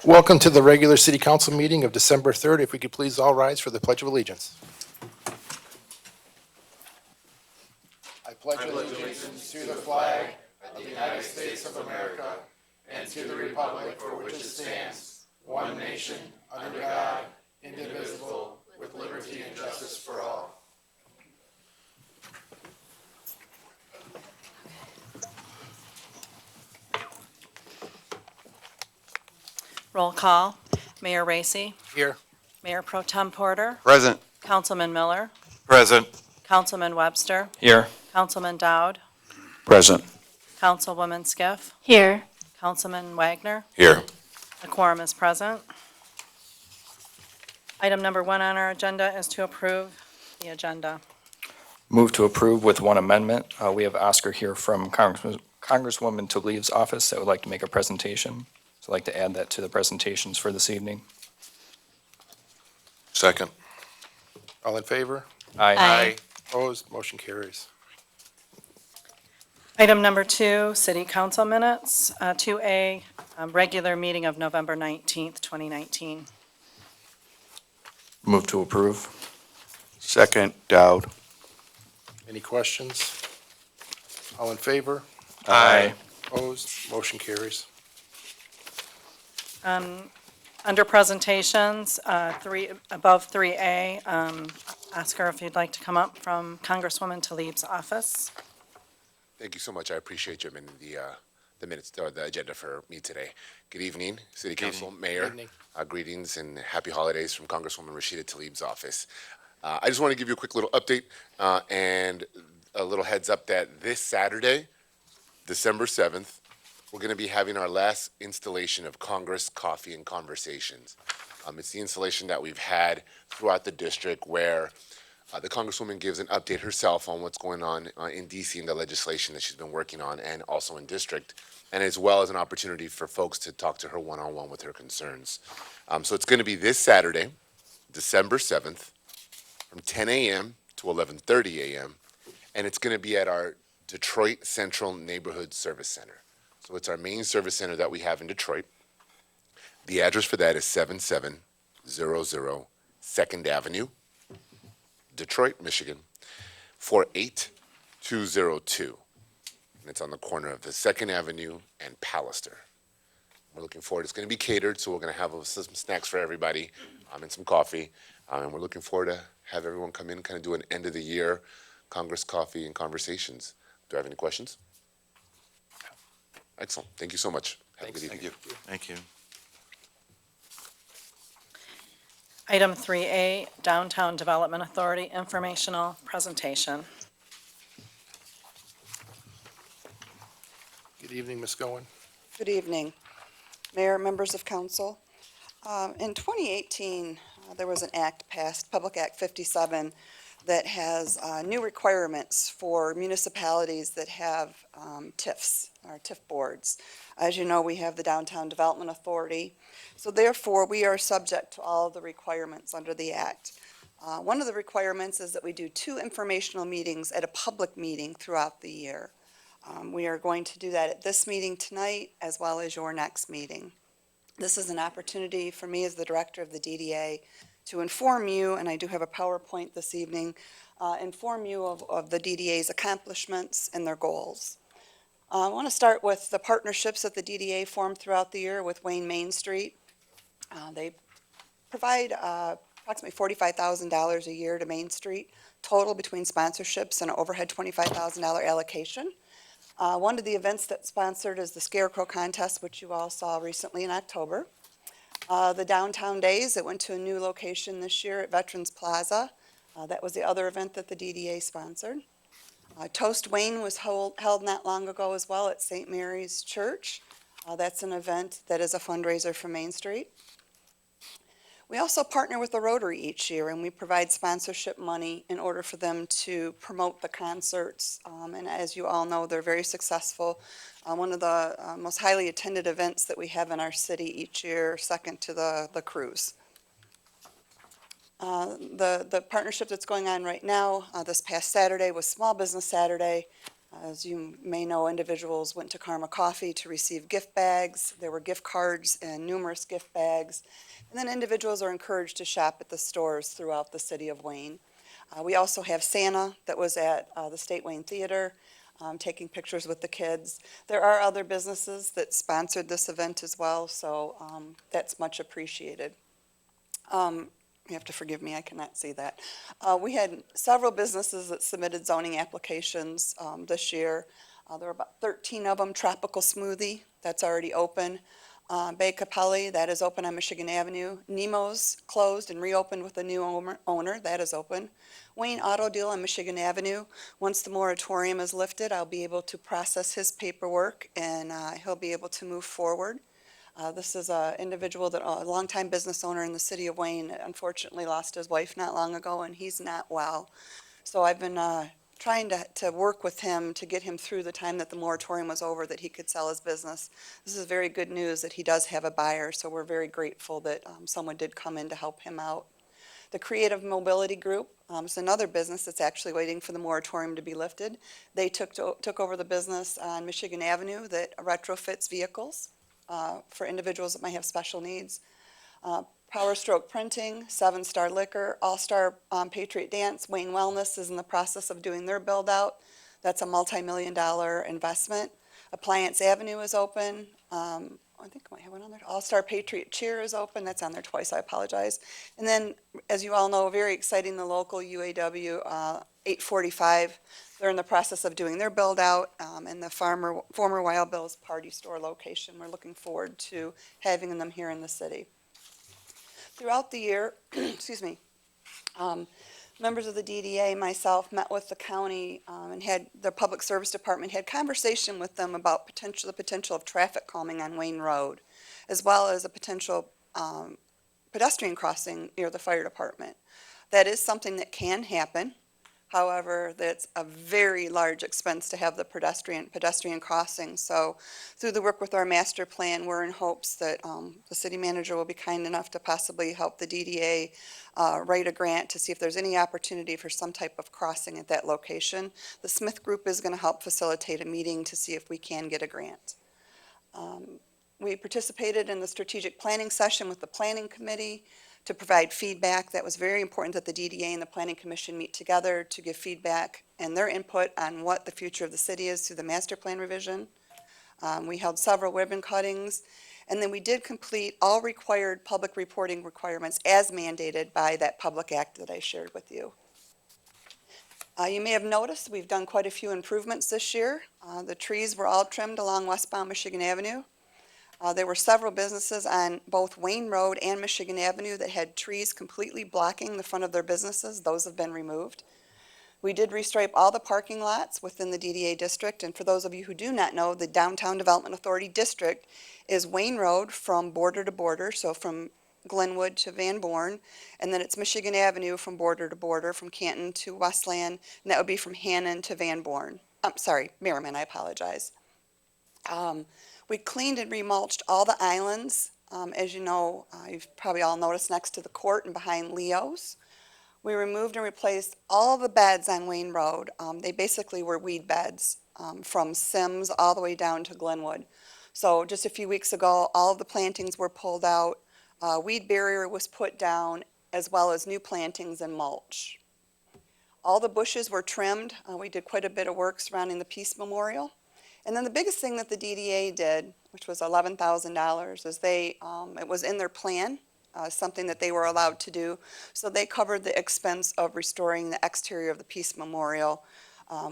Welcome to the regular city council meeting of December 3rd. If we could please all rise for the Pledge of Allegiance. I pledge allegiance to the flag of the United States of America and to the republic for which it stands, one nation, under God, indivisible, with liberty and justice for all. Roll call. Mayor Racy, Here. Mayor Pro Tem Porter, Present. Councilman Miller, Present. Councilman Webster, Here. Councilman Dowd, Present. Councilwoman Skiff, Here. Councilman Wagner. Here. The quorum is present. Item number 1 on our agenda is to approve the agenda. Move to approve with one amendment. We have Oscar here from Congresswoman Tlaib's office that would like to make a presentation. So I'd like to add that to the presentations for this evening. Second. All in favor? Aye. Opposed? Motion carries. Item number 2, city council minutes. 2A, regular meeting of November 19th, 2019. Move to approve. Second. Dowd. Any questions? All in favor? Aye. Opposed? Motion carries. Under presentations, above 3A, Oscar, if you'd like to come up from Congresswoman Tlaib's office. Thank you so much. I appreciate you amending the minutes or the agenda for me today. Good evening, City Council, Mayor. Evening. Greetings and happy holidays from Congresswoman Rashida Tlaib's office. I just want to give you a quick little update and a little heads up that this Saturday, December 7th, we're going to be having our last installation of Congress Coffee and Conversations. It's the installation that we've had throughout the district where the Congresswoman gives an update herself on what's going on in DC and the legislation that she's been working on and also in district, and as well as an opportunity for folks to talk to her one-on-one with her concerns. So it's going to be this Saturday, December 7th, from 10 a.m. to 11:30 a.m., and it's going to be at our Detroit Central Neighborhood Service Center. So it's our main service center that we have in Detroit. The address for that is 7700 2nd Avenue, Detroit, Michigan, 48202. And it's on the corner of the 2nd Avenue and Pallister. We're looking forward. It's going to be catered, so we're going to have some snacks for everybody and some coffee. And we're looking forward to have everyone come in and kind of do an end of the year Congress Coffee and Conversations. Do I have any questions? Excellent. Thank you so much. Have a good evening. Thank you. Thank you. Item 3A, Downtown Development Authority informational presentation. Good evening, Ms. Goen. Good evening, Mayor, members of council. In 2018, there was an act passed, Public Act 57, that has new requirements for municipalities that have TIFs, or TIF boards. As you know, we have the Downtown Development Authority, so therefore we are subject to all of the requirements under the act. One of the requirements is that we do 2 informational meetings at a public meeting throughout the year. We are going to do that at this meeting tonight as well as your next meeting. This is an opportunity for me as the director of the DDA to inform you, and I do have a PowerPoint this evening, inform you of the DDA's accomplishments and their goals. I want to start with the partnerships that the DDA formed throughout the year with Wayne Main Street. They provide approximately $45,000 a year to Main Street, total between sponsorships and an overhead $25,000 allocation. One of the events that's sponsored is the Scarecrow Contest, which you all saw recently in October. The Downtown Days, it went to a new location this year at Veterans Plaza. That was the other event that the DDA sponsored. Toast Wayne was held not long ago as well at St. Mary's Church. That's an event that is a fundraiser for Main Street. We also partner with the Rotary each year, and we provide sponsorship money in order for them to promote the concerts. And as you all know, they're very successful. One of the most highly attended events that we have in our city each year, second to the cruise. The partnership that's going on right now, this past Saturday was Small Business Saturday. As you may know, individuals went to Karma Coffee to receive gift bags. There were gift cards and numerous gift bags. And then individuals are encouraged to shop at the stores throughout the city of Wayne. We also have Santa that was at the State Wayne Theater, taking pictures with the kids. There are other businesses that sponsored this event as well, so that's much appreciated. You have to forgive me, I cannot see that. We had several businesses that submitted zoning applications this year. There were about 13 of them. Tropical Smoothie, that's already open. Bay Capelli, that is open on Michigan Avenue. Nemo's closed and reopened with a new owner, that is open. Wayne Auto Deal on Michigan Avenue. Once the moratorium is lifted, I'll be able to process his paperwork and he'll be able to move forward. This is an individual that, a longtime business owner in the city of Wayne, unfortunately lost his wife not long ago, and he's not well. So I've been trying to work with him to get him through the time that the moratorium was over, that he could sell his business. This is very good news that he does have a buyer, so we're very grateful that someone did come in to help him out. The Creative Mobility Group is another business that's actually waiting for the moratorium to be lifted. They took over the business on Michigan Avenue that retrofits vehicles for individuals that might have special needs. Power Stroke Printing, Seven Star Liquor, All Star Patriot Dance, Wayne Wellness is in the process of doing their build out. That's a multi-million-dollar investment. Appliance Avenue is open. I think I might have one on there. All Star Patriot Cheer is open. That's on there twice. I apologize. And then, as you all know, very exciting, the local UAW 845. They're in the process of doing their build out in the former Wild Bill's Party Store location. We're looking forward to having them here in the city. Throughout the year, excuse me, members of the DDA, myself, met with the county and had the Public Service Department had conversation with them about the potential of traffic calming on Wayne Road, as well as a potential pedestrian crossing near the fire department. That is something that can happen. However, that's a very large expense to have the pedestrian crossing. So through the work with our master plan, we're in hopes that the city manager will be kind enough to possibly help the DDA write a grant to see if there's any opportunity for some type of crossing at that location. The Smith Group is going to help facilitate a meeting to see if we can get a grant. We participated in the strategic planning session with the planning committee to provide feedback. That was very important that the DDA and the Planning Commission meet together to give feedback and their input on what the future of the city is through the master plan revision. We held several ribbon cuttings, and then we did complete all required public reporting requirements as mandated by that public act that I shared with you. You may have noticed we've done quite a few improvements this year. The trees were all trimmed along westbound Michigan Avenue. There were several businesses on both Wayne Road and Michigan Avenue that had trees completely blocking the front of their businesses. Those have been removed. We did restripe all the parking lots within the DDA district, and for those of you who do not know, the Downtown Development Authority district is Wayne Road from border to border, so from Glenwood to Van Born, and then it's Michigan Avenue from border to border, from Canton to Westland, and that would be from Hannon to Van Born. I'm sorry, Merriman, I apologize. We cleaned and remulched all the islands. As you know, you've probably all noticed next to the court and behind Leo's. We removed and replaced all the beds on Wayne Road. They basically were weed beds from Sims all the way down to Glenwood. So just a few weeks ago, all of the plantings were pulled out. Weed barrier was put down, as well as new plantings and mulch. All the bushes were trimmed. We did quite a bit of work surrounding the Peace Memorial. And then the biggest thing that the DDA did, which was $11,000, is it was in their plan, something that they were allowed to do. So they covered the expense of restoring the exterior of the Peace Memorial,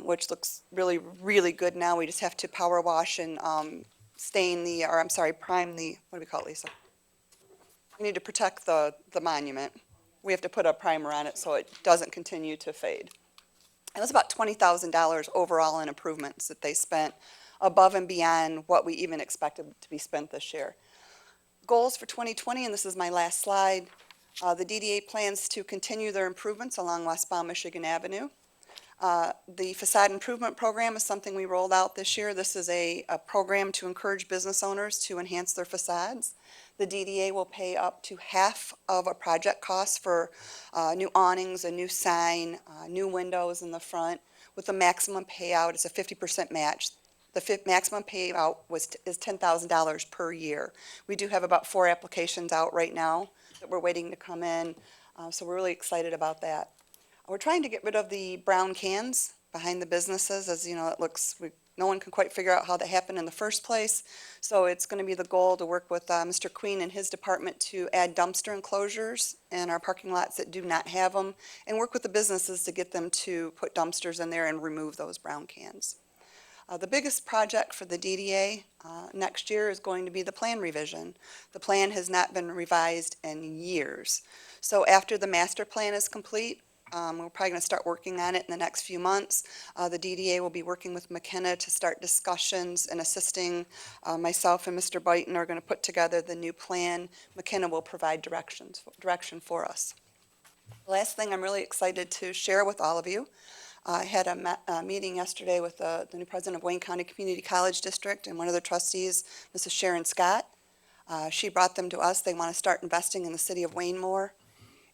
which looks really, really good now. We just have to power wash and prime the, what do we call it, Lisa? We need to protect the monument. We have to put a primer on it so it doesn't continue to fade. It was about $20,000 overall in improvements that they spent above and beyond what we even expected to be spent this year. Goals for 2020, and this is my last slide. The DDA plans to continue their improvements along westbound Michigan Avenue. The facade improvement program is something we rolled out this year. This is a program to encourage business owners to enhance their facades. The DDA will pay up to half of a project cost for new awnings, a new sign, new windows in the front. with a maximum payout. It's a 50% match. The maximum payout is $10,000 per year. We do have about 4 applications out right now that we're waiting to come in, so we're really excited about that. We're trying to get rid of the brown cans behind the businesses, as you know, no one can quite figure out how that happened in the first place. So it's going to be the goal to work with Mr. Queen and his department to add dumpster enclosures in our parking lots that do not have them, and work with the businesses to get them to put dumpsters in there and remove those brown cans. The biggest project for the DDA next year is going to be the plan revision. The plan has not been revised in years. So after the master plan is complete, we're probably going to start working on it in the next few months. The DDA will be working with McKenna to start discussions and assisting myself and Mr. Byton are going to put together the new plan. McKenna will provide direction for us. The last thing I'm really excited to share with all of you, I had a meeting yesterday with the new president of Wayne County Community College District and one of their trustees, Mrs. Sharon Scott. She brought them to us. They want to start investing in the city of Wayne more.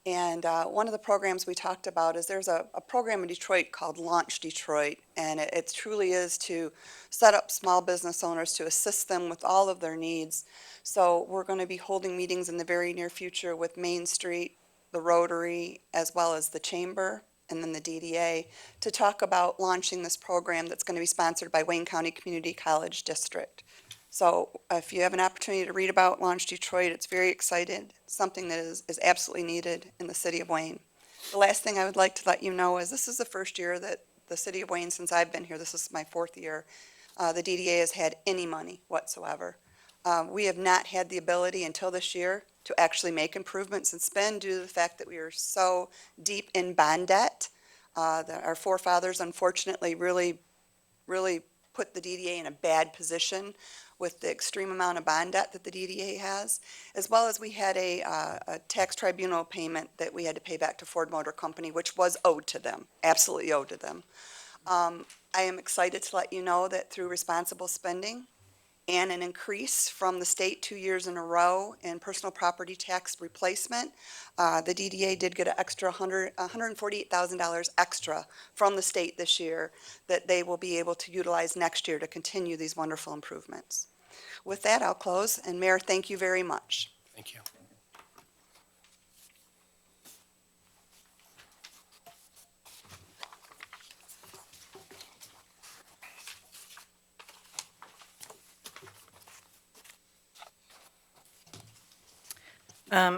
And one of the programs we talked about is there's a program in Detroit called Launch Detroit, and it truly is to set up small business owners to assist them with all of their needs. So we're going to be holding meetings in the very near future with Main Street, the Rotary, as well as the Chamber, and then the DDA, to talk about launching this program that's going to be sponsored by Wayne County Community College District. So if you have an opportunity to read about Launch Detroit, it's very exciting, something that is absolutely needed in the city of Wayne. The last thing I would like to let you know is this is the first year that the city of Wayne, since I've been here, this is my 4th year, the DDA has had any money whatsoever. We have not had the ability until this year to actually make improvements and spend due to the fact that we are so deep in bond debt. That our forefathers unfortunately really put the DDA in a bad position with the extreme amount of bond debt that the DDA has, as well as we had a tax tribunal payment that we had to pay back to Ford Motor Company, which was owed to them, absolutely owed to them. I am excited to let you know that through responsible spending and an increase from the state 2 years in a row in personal property tax replacement, the DDA did get an extra $148,000 extra from the state this year that they will be able to utilize next year to continue these wonderful improvements. With that, I'll close, and Mayor, thank you very much. Thank you.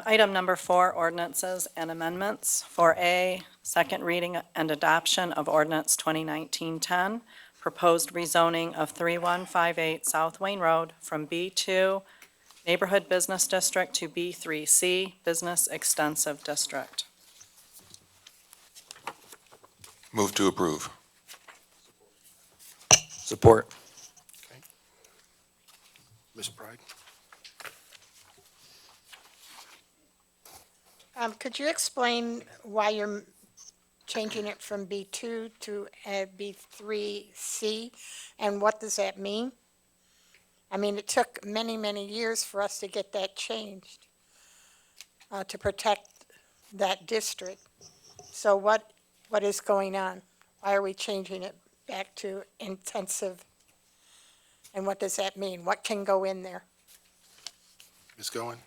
Item number 4, ordinances and amendments. 4A, second reading and adoption of ordinance 2019-10, proposed rezoning of 3158 South Wayne Road from B2 Neighborhood Business District to B3C Business Extensive District. Move to approve. Support. Ms. Pride? Could you explain why you're changing it from B2 to B3C, and what does that mean? I mean, it took many, many years for us to get that changed, to protect that district. So what is going on? Why are we changing it back to intensive? And what does that mean? What can go in there? Ms. Goen?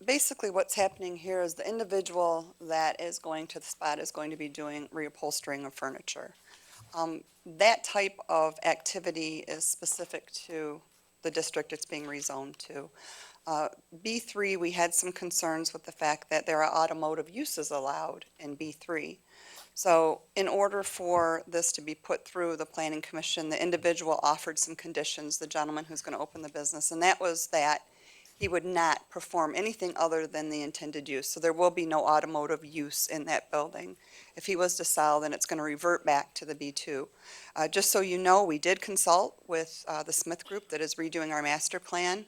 Basically, what's happening here is the individual that is going to the spot is going to be doing reupholstering of furniture. That type of activity is specific to the district it's being rezoned to. B3, we had some concerns with the fact that there are automotive uses allowed in B3. So in order for this to be put through the Planning Commission, the individual offered some conditions, the gentleman who's going to open the business, and that was that he would not perform anything other than the intended use. So there will be no automotive use in that building. If he was to sell, then it's going to revert back to the B2. Just so you know, we did consult with the Smith Group that is redoing our master plan.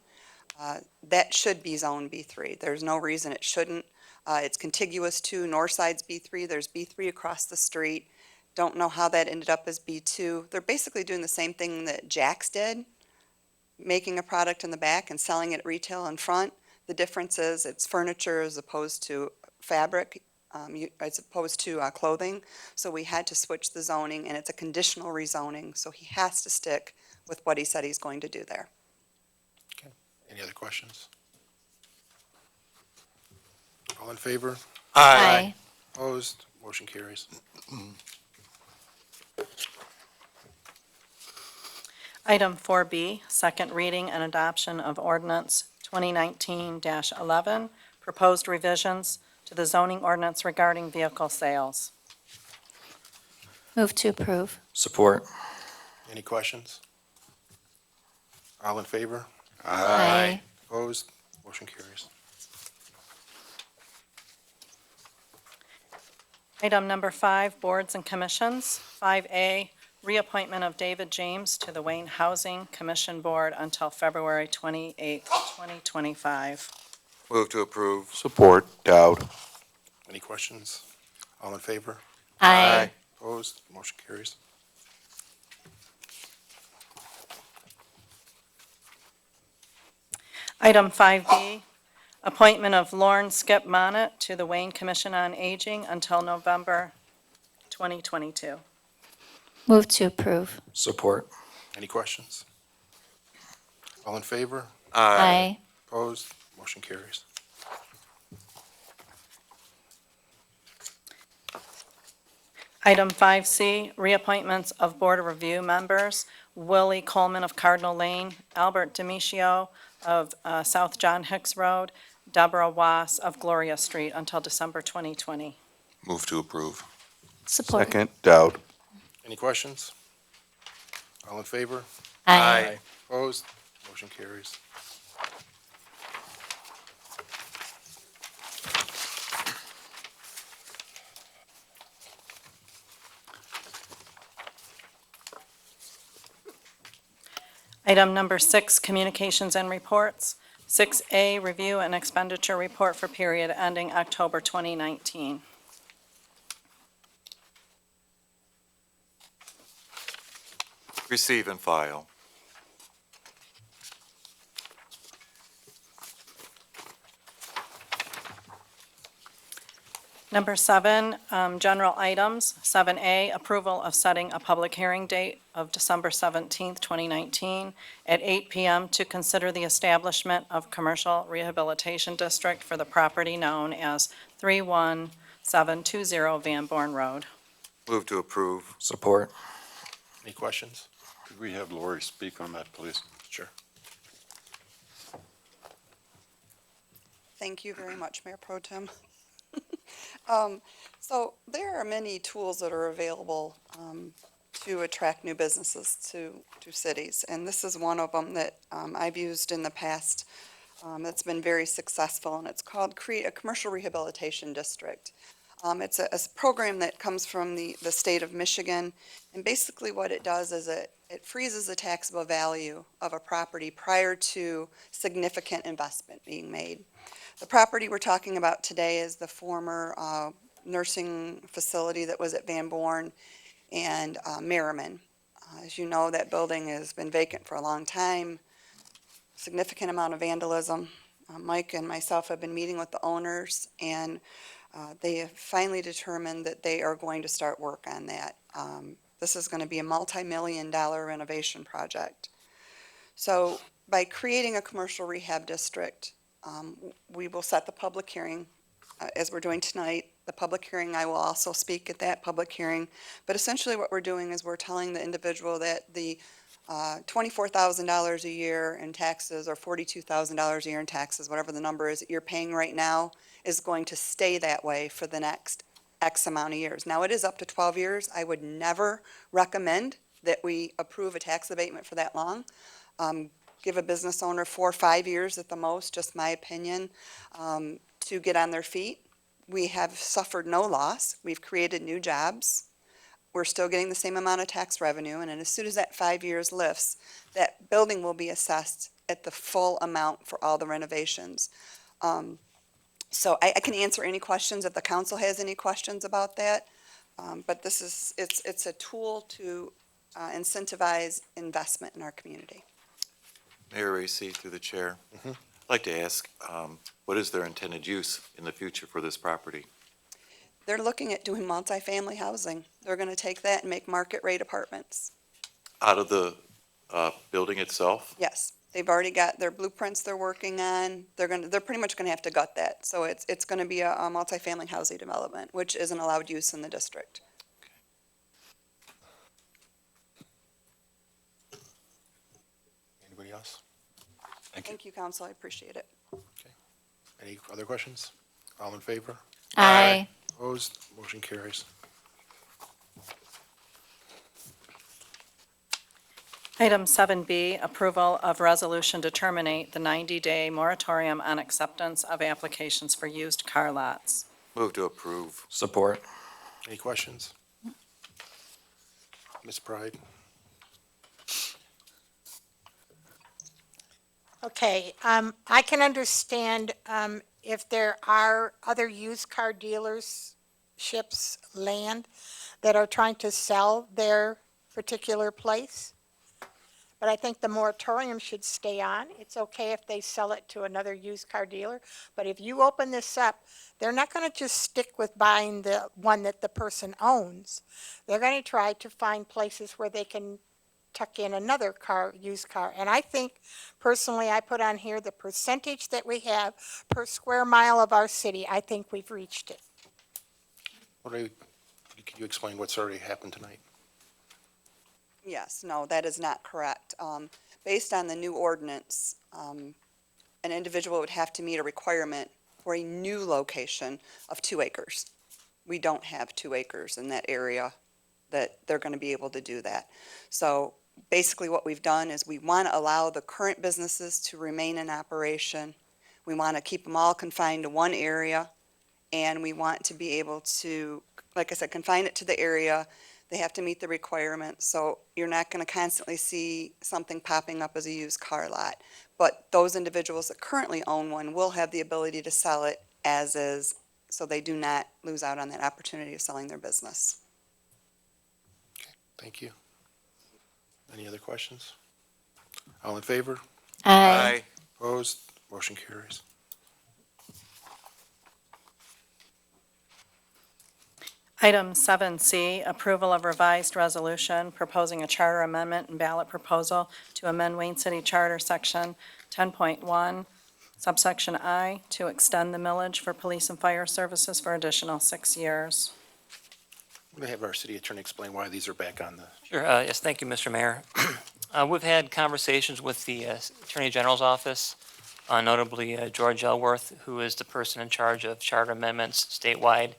That should be zone B3. There's no reason it shouldn't. It's contiguous to Northside's B3. There's B3 across the street. Don't know how that ended up as B2. They're basically doing the same thing that Jack's did, making a product in the back and selling it retail in front. The difference is it's furniture as opposed to fabric as opposed to clothing. So we had to switch the zoning, and it's a conditional rezoning, so he has to stick with what he said he's going to do there. Any other questions? All in favor? Aye. Opposed? Motion carries. Item 4B, second reading and adoption of ordinance 2019-11, proposed revisions to the zoning ordinance regarding vehicle sales. Move to approve. Support. Any questions? All in favor? Aye. Opposed? Motion carries. Item number 5, boards and commissions. 5A, reappointment of David James to the Wayne Housing Commission Board until February 28, 2025. Move to approve. Support. Dowd. Any questions? All in favor? Aye. Opposed? Motion carries. Item 5B, appointment of Lauren Skip Monnet to the Wayne Commission on Aging until November 2022. Move to approve. Support. Any questions? All in favor? Aye. Opposed? Motion carries. Item 5C, reappointments of Board of Review members, Willie Coleman of Cardinal Lane, Albert Demitio of South John Hicks Road, Deborah Was of Gloria Street until December 2020. Move to approve. Support. Dowd. Any questions? All in favor? Aye. Opposed? Motion carries. Item number 6, communications and reports. 6A, review and expenditure report for period ending October 2019. Receive and file. Number 7, general items. 7A, approval of setting a public hearing date of December 17th, 2019 at 8 p.m. to consider the establishment of commercial rehabilitation district for the property known as 31720 Van Born Road. Move to approve. Support. Any questions? Could we have Lori speak on that, please? Sure. Thank you very much, Mayor Pro Tem. So there are many tools that are available to attract new businesses to cities, and this is one of them that I've used in the past that's been very successful, and it's called Create a Commercial Rehabilitation District. It's a program that comes from the state of Michigan, and basically what it does is it freezes the taxable value of a property prior to significant investment being made. The property we're talking about today is the former nursing facility that was at Van Born and Merriman. As you know, that building has been vacant for a long time, significant amount of vandalism. Mike and myself have been meeting with the owners, and they have finally determined that they are going to start work on that. This is going to be a multi-million-dollar renovation project. So by creating a commercial rehab district, we will set the public hearing, as we're doing tonight. The public hearing, I will also speak at that public hearing. But essentially what we're doing is we're telling the individual that the $24,000 a year in taxes or $42,000 a year in taxes, whatever the number is that you're paying right now, is going to stay that way for the next X amount of years. Now, it is up to 12 years. I would never recommend that we approve a tax abatement for that long. Give a business owner 4 or 5 years at the most, just my opinion, to get on their feet. We have suffered no loss. We've created new jobs. We're still getting the same amount of tax revenue, and then as soon as that 5 years lifts, that building will be assessed at the full amount for all the renovations. So I can answer any questions if the council has any questions about that. But this is, it's a tool to incentivize investment in our community. Mayor Racy, through the chair. I'd like to ask, what is their intended use in the future for this property? They're looking at doing multifamily housing. They're going to take that and make market rate apartments. Out of the building itself? Yes, they've already got their blueprints they're working on. They're pretty much going to have to gut that. So it's going to be a multifamily housing development, which isn't allowed use in the district. Anybody else? Thank you, council. I appreciate it. Any other questions? All in favor? Aye. Opposed? Motion carries. Item 7B, approval of resolution to terminate the 90-day moratorium on acceptance of applications for used car lots. Move to approve. Support. Any questions? Ms. Pride? Okay, I can understand, if there are other used car dealerships, land that are trying to sell their particular place. But I think the moratorium should stay on. It's okay if they sell it to another used car dealer. But if you open this up, they're not going to just stick with buying the one that the person owns. They're going to try to find places where they can tuck in another car, used car. And I think, personally, I put on here the percentage that we have per square mile of our city. I think we've reached it. Can you explain what's already happened tonight? Yes, no, that is not correct. Based on the new ordinance, an individual would have to meet a requirement for a new location of 2 acres. We don't have 2 acres in that area that they're going to be able to do that. So basically what we've done is we want to allow the current businesses to remain in operation. We want to keep them all confined to one area, and we want to be able to, like I said, confine it to the area. They have to meet the requirements, so you're not going to constantly see something popping up as a used car lot. But those individuals that currently own one will have the ability to sell it as is, so they do not lose out on that opportunity of selling their business. Thank you. Any other questions? All in favor? Aye. Opposed? Motion carries. Item 7C, approval of revised resolution proposing a charter amendment and ballot proposal to amend Wayne City Charter Section 10.1, subsection I, to extend the millage for police and fire services for additional 6 years. I'm going to have our city attorney explain why these are back on the, Sure, yes, thank you, Mr. Mayor. We've had conversations with the Attorney General's office, notably George Elworth, who is the person in charge of charter amendments statewide,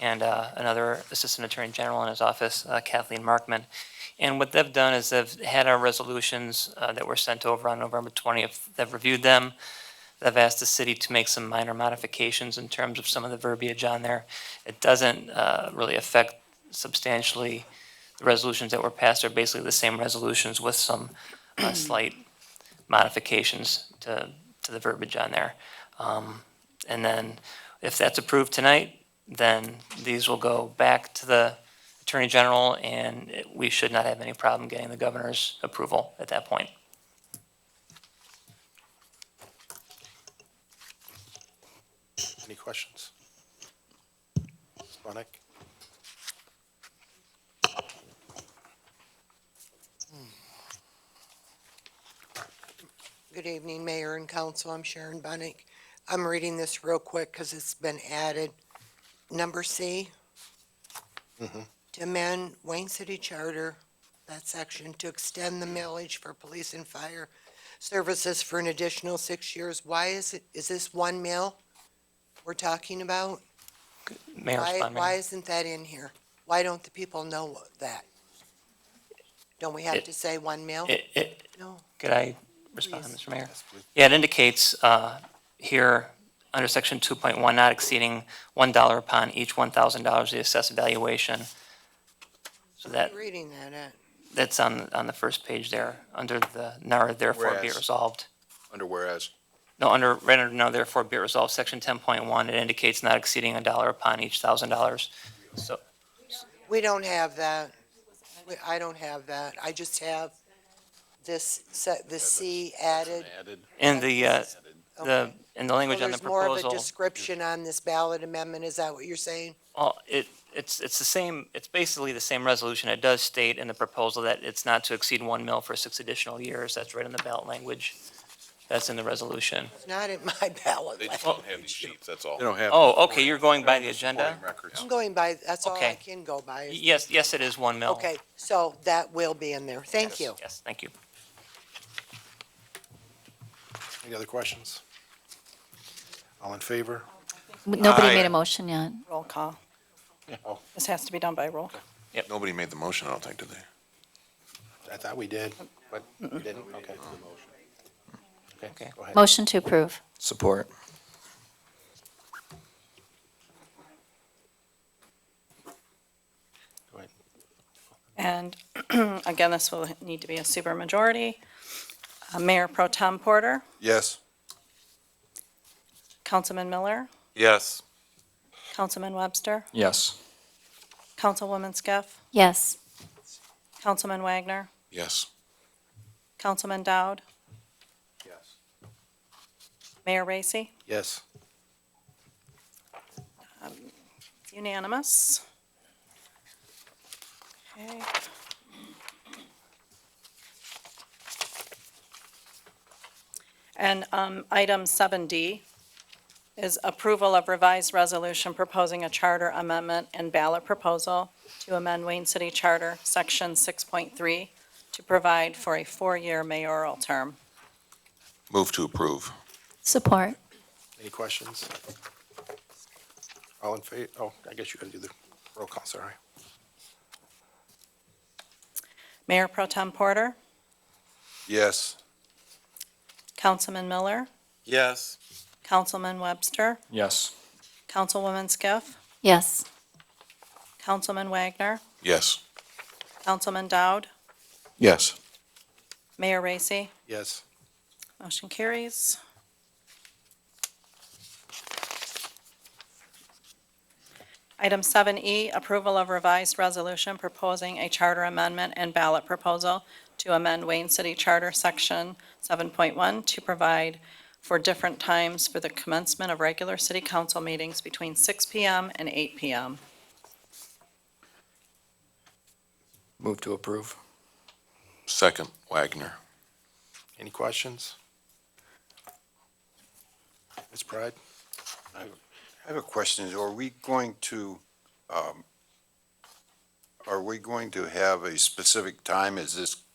and another Assistant Attorney General in his office, Kathleen Markman. And what they've done is they've had our resolutions that were sent over on November 20th. They've reviewed them. They've asked the city to make some minor modifications in terms of some of the verbiage on there. It doesn't really affect substantially the resolutions that were passed are basically the same resolutions with some slight modifications to the verbiage on there. And then if that's approved tonight, then these will go back to the Attorney General, and we should not have any problem getting the governor's approval at that point. any questions? Ms. Bonnick? Good evening, Mayor and Council. I'm Sharon Bunnick. I'm reading this real quick because it's been added. Number C, to amend Wayne City Charter, that section, to extend the millage for police and fire services for an additional 6 years. Why is this 1 mil we're talking about? Mayor, respond, Mayor. Why isn't that in here? Why don't the people know that? Don't we have to say 1 mil? No. Could I respond, Please. Mr. Mayor? Yes, please. Yeah, it indicates here, under section 2.1, not exceeding $1 upon each $1,000 of the assessed valuation. So Where are you reading that at? that's on the first page there, under the now therefore be it Whereas. resolved. Under whereas. No, right under now therefore be it resolved, section 10.1, it indicates not exceeding $1 upon each $1,000. So, We don't have that. I don't have that. I just have this C added. in the, in the language So on the there's more of a proposal, description on this ballot amendment, is that what you're saying? it's the same, it's basically the same resolution. It does state in the proposal that it's not to exceed 1 mil for 6 additional years. That's right in the ballot language. That's in the resolution. It's not in my ballot. They just don't have these sheets, that's all. They don't have. Oh, okay, you're going by the agenda? Supporting records. I'm going by, that's all I Okay. can go by. is- Yes, it is 1 mil. Okay, so that will be in there. Thank you. Yes, thank you. Any other questions? All in favor? Nobody Aye. made a motion yet. Roll call. Oh. This has to be done by roll. Nobody made the motion, I don't think, did they? I thought we did, but we didn't, okay. Okay, Okay. go ahead. Motion to approve. Support. Go ahead. And again, this will need to be a supermajority. Mayor Pro Tem Porter, Yes. Councilman Miller, Yes. Councilman Webster, Yes. Councilwoman Skiff, Yes. Councilman Wagner, Yes. Councilman Dowd, Yes. Mayor Racy, Yes. unanimous. Okay. And item 7D is approval of revised resolution proposing a charter amendment and ballot proposal to amend Wayne City Charter, Section 6.3, to provide for a 4-year mayoral term. Move to approve. Support. Any questions? All in favor? Oh, I guess you gotta do the roll call, sorry. Mayor Pro Tem Porter, Yes. Councilman Miller, Yes. Councilman Webster, Yes. Councilwoman Skiff, Yes. Councilman Wagner, Yes. Councilman Dowd, Yes. Mayor Racy. Yes. Motion carries. Item 7E, approval of revised resolution proposing a charter amendment and ballot proposal to amend Wayne City Charter, Section 7.1, to provide for different times for the commencement of regular city council meetings between 6 PM and 8 PM. Move to approve. Second, Wagner. Any questions? Ms. Pride? I have a question. Are we going to have a specific time?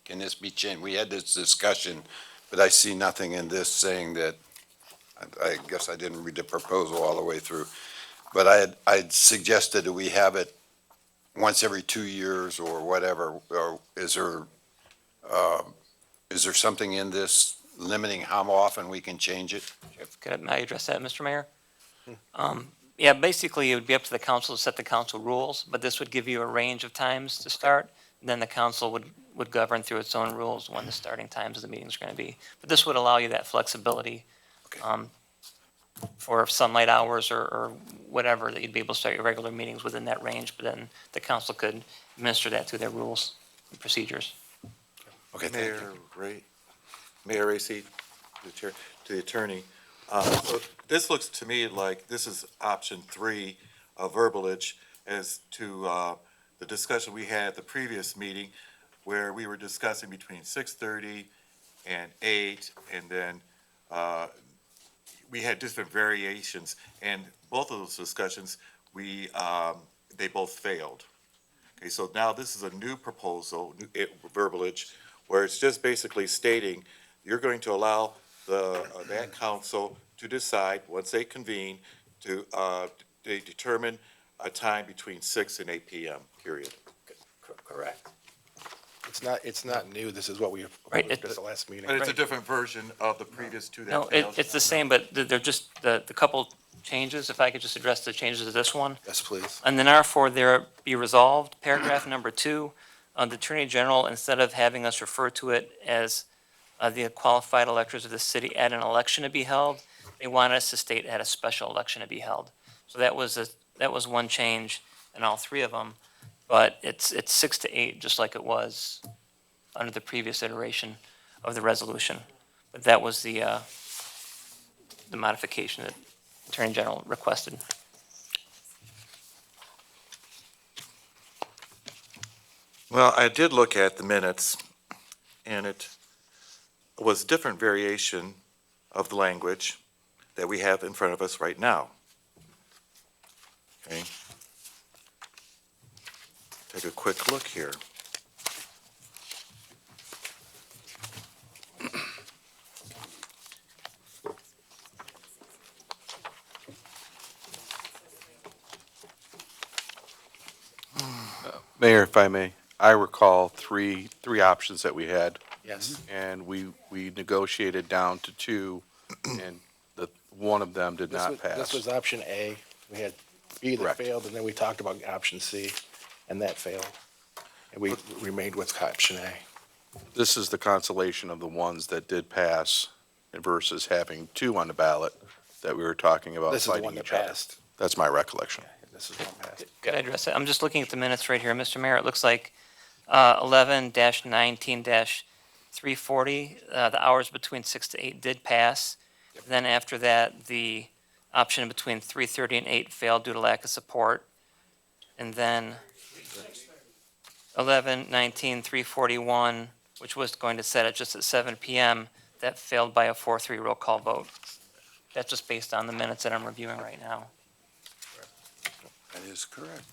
Can this be changed? We had this discussion, but I see nothing in this saying that, I guess I didn't read the proposal all the way through. But I'd suggested that we have it once every 2 years or whatever, or is there something in this limiting how often we can change it? May I address that, Mr. Mayor? Yeah, basically, it would be up to the council to set the council rules, but this would give you a range of times to start. Then the council would govern through its own rules when the starting times of the meetings are going to be. But this would allow you that flexibility for sunlight hours or whatever, that you'd be able to start your regular meetings within that range, but then the council could administer that through their rules and procedures. Okay, thank you. Mayor Racy, to the attorney. So this looks to me like this is option 3 of verbalage as to the discussion we had at the previous meeting where we were discussing between 6:30 and 8, and then we had different variations, and both of those discussions, they both failed. Okay, so now this is a new proposal, verbalage, where it's just basically stating you're going to allow that council to decide, once they convene, they determine a time between 6 and 8 PM, period. Correct. It's not new, this is what we Right, approved at the last meeting. But it's a different version of the previous two that No, failed. it's the same, but they're just, the couple changes, if I could just address the changes of this one. Yes, please. And then R4, there be resolved, paragraph number 2, the Attorney General, instead of having us refer to it as the qualified electors of the city at an election to be held, they want us to state at a special election to be held. So that was one change in all 3 of them, but it's 6 to 8, just like it was under the previous iteration of the resolution. But that was the the modification that Attorney General requested. Well, I did look at the minutes, and it was different variation of the language that we have in front of us right now. Okay? Take a quick look here. Mayor, if I may, I recall three options that we had, Yes. and we negotiated down to two, and one of them did not This pass. was option A. We had B that Correct. failed, and then we talked about option C, and that failed. And we remained with option A. This is the consolation of the ones that did pass versus having two on the ballot that we were talking about This is the fighting one that each other. passed. That's my recollection. This is one passed. Could I address that? I'm just looking at the minutes right here. Mr. Mayor, it looks like 11-19-340, the hours between 6 to 8 did pass. Then after that, the option between 3:30 and 8 failed due to lack of support. And then 11-19-341, which was going to set it just at 7 PM, that failed by a 4-3 roll call vote. That's just based on the minutes that I'm reviewing right now. That is correct.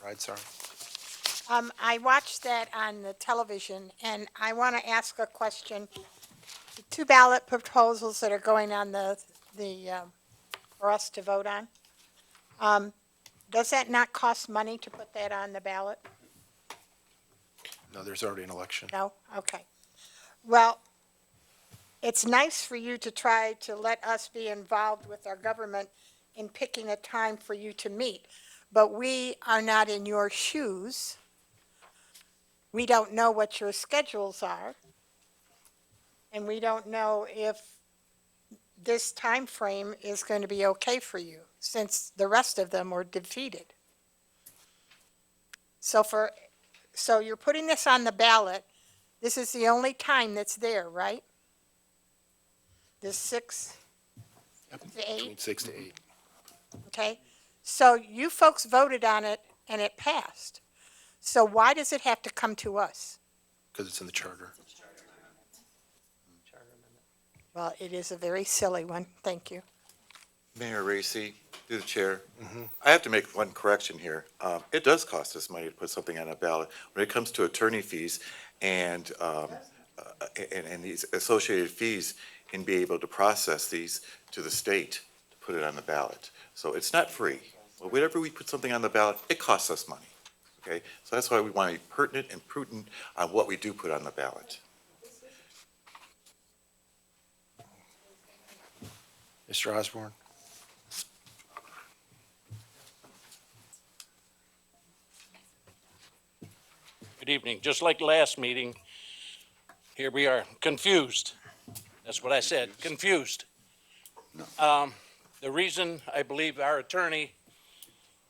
Right, sorry. I watched that on the television, and I want to ask a question. The two ballot proposals that are going on for us to vote on, does that not cost money to put that on the ballot? No, there's already an election. No? Okay. Well, it's nice for you to try to let us be involved with our government in picking a time for you to meet, but we are not in your shoes. We don't know what your schedules are, and we don't know if this time frame is going to be okay for you, since the rest of them were defeated. So you're putting this on the ballot. This is the only time that's there, right? This 6 to 8, Between 6 to 8. okay? So you folks voted on it and it passed. So why does it have to come to us? Because it's in the charter. Well, it is a very silly one. Thank you. Mayor Racy, through the chair, I have to make one correction here. It does cost us money to put something on a ballot. When it comes to attorney fees and these associated fees and be able to process these to the state to put it on the ballot. So it's not free. But whenever we put something on the ballot, it costs us money. Okay? So that's why we want to be pertinent and prudent on what we do put on the ballot. Mr. Osborne? Good evening. Just like last meeting, here we are, confused. That's what I said, confused. The reason I believe our attorney,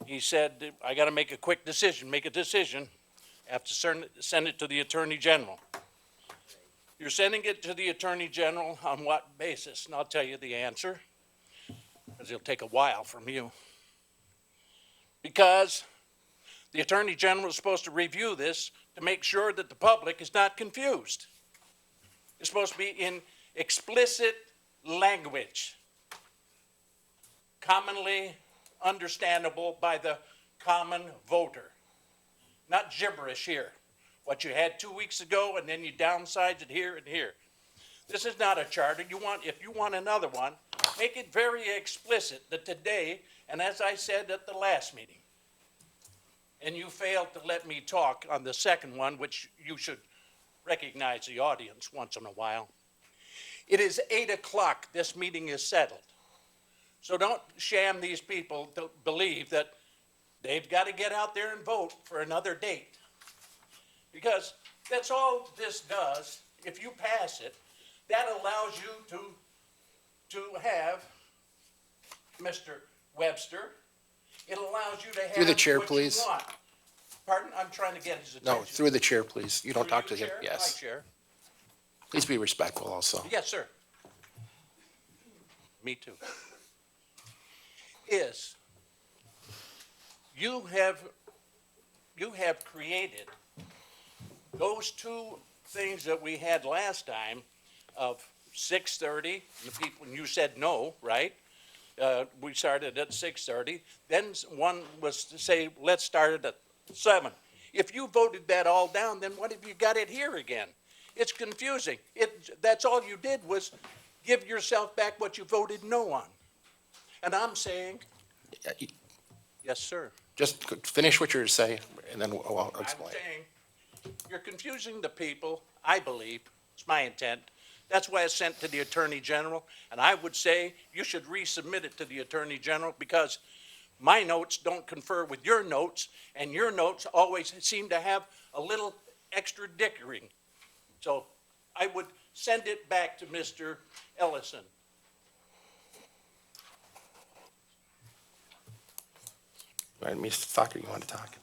he said, I got to make a quick decision, make a decision. I have to send it to the Attorney General. You're sending it to the Attorney General on what basis? And I'll tell you the answer, because it'll take a while from you. Because the Attorney General is supposed to review this to make sure that the public is not confused. It's supposed to be in explicit language, commonly understandable by the common voter, not gibberish here. What you had 2 weeks ago, and then you downsize it here and here. This is not a charter. If you want another one, make it very explicit that today, and as I said at the last meeting, and you failed to let me talk on the second one, which you should recognize the audience once in a while. It is 8 o'clock. This meeting is settled. So don't sham these people to believe that they've got to get out there and vote for another date. Because that's all this does. If you pass it, that allows you to have Mr. Webster. It allows you to have Through the chair, what you please. want. Pardon? I'm trying to get his attention. No, through the chair, please. You don't Through talk you, to him. Chair? Yes. Hi, Chair. Please be respectful also. Yes, sir. me too, is you have created those two things that we had last time of 6:30, the people, and you said no, right? We started at 6:30, then one was to say, let's start it at 7. If you voted that all down, then what have you got it here again? It's confusing. That's all you did was give yourself back what you voted no on. And I'm saying, yes, sir. Just finish what you're saying, and then I'll I'm explain. saying, you're confusing the people, I believe, it's my intent. That's why it's sent to the Attorney General, and I would say you should resubmit it to the Attorney General, because my notes don't confer with your notes, and your notes always seem to have a little extra dickering. So I would send it back to Mr. Ellison. All right, Mr. Thacker, you want to talk?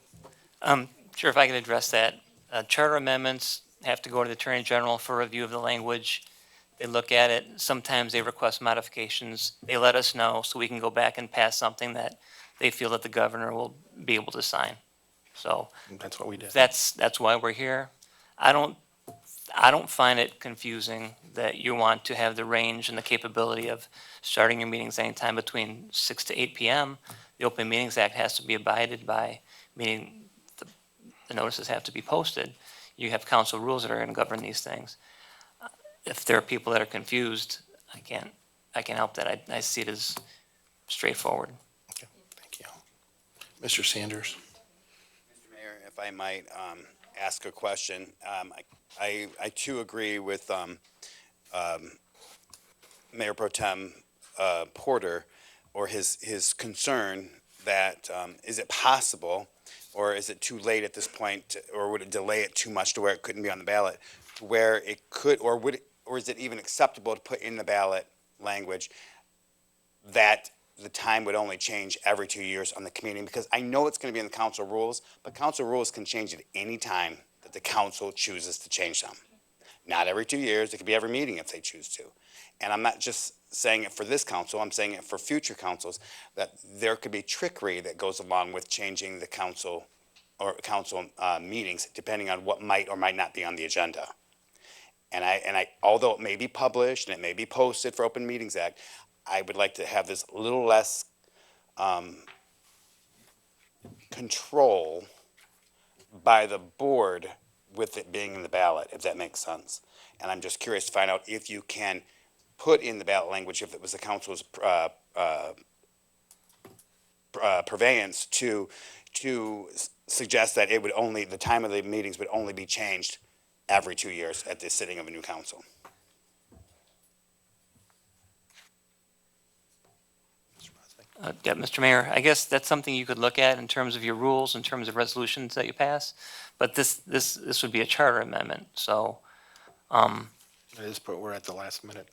Sure, if I could address that. Charter amendments have to go to the Attorney General for review of the language. They look at it. Sometimes they request modifications. They let us know so we can go back and pass something that they feel that the governor will be able to sign. So That's what we did. that's why we're here. I don't find it confusing that you want to have the range and the capability of starting your meetings anytime between 6 to 8 p.m. The Open Meetings Act has to be abided by, meaning the notices have to be posted. You have council rules that are going to govern these things. If there are people that are confused, I can't help that. I see it as straightforward. Okay, thank you. Mr. Sanders? Mr. Mayor, if I might ask a question. I too agree with Mayor Pro Tem Porter, or his concern that is it possible, or is it too late at this point, or would it delay it too much to where it couldn't be on the ballot, to where it could, or is it even acceptable to put in the ballot language that the time would only change every 2 years on the committee? Because I know it's going to be in the council rules, but council rules can change at any time that the council chooses to change them. Not every 2 years, it could be every meeting if they choose to. And I'm not just saying it for this council, I'm saying it for future councils, that there could be trickery that goes along with changing the council or council meetings, depending on what might or might not be on the agenda. And I, although it may be published and it may be posted for Open Meetings Act, I would like to have this a little less control by the board with it being in the ballot, if that makes sense. And I'm just curious to find out if you can put in the ballot language, if it was the council's purveyance to suggest that it would only, the time of the meetings would only be changed every 2 years at the sitting of a new council. Yeah, Mr. Mayor, I guess that's something you could look at in terms of your rules, in terms of resolutions that you pass. But this would be a charter amendment, so, But we're at the last minute.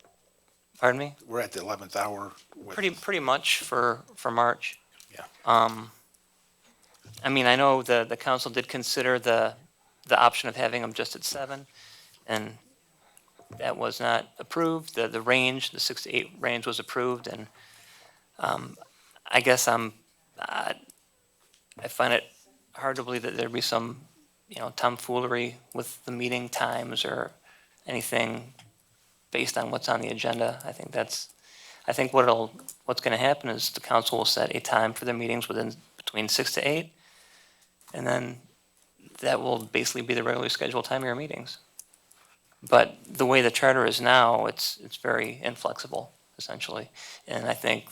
pardon me? We're at the 11th hour. with- Pretty much for March. Yeah. I mean, I know the council did consider the option of having them just at 7, and that was not approved. The range, the 6 to 8 range was approved, and I guess I find it hard to believe that there'd be some, tomfoolery with the meeting times or anything based on what's on the agenda. I think what's going to happen is the council will set a time for their meetings between 6 to 8, and then that will basically be the regularly scheduled time of your meetings. But the way the charter is now, it's very inflexible, essentially. And I think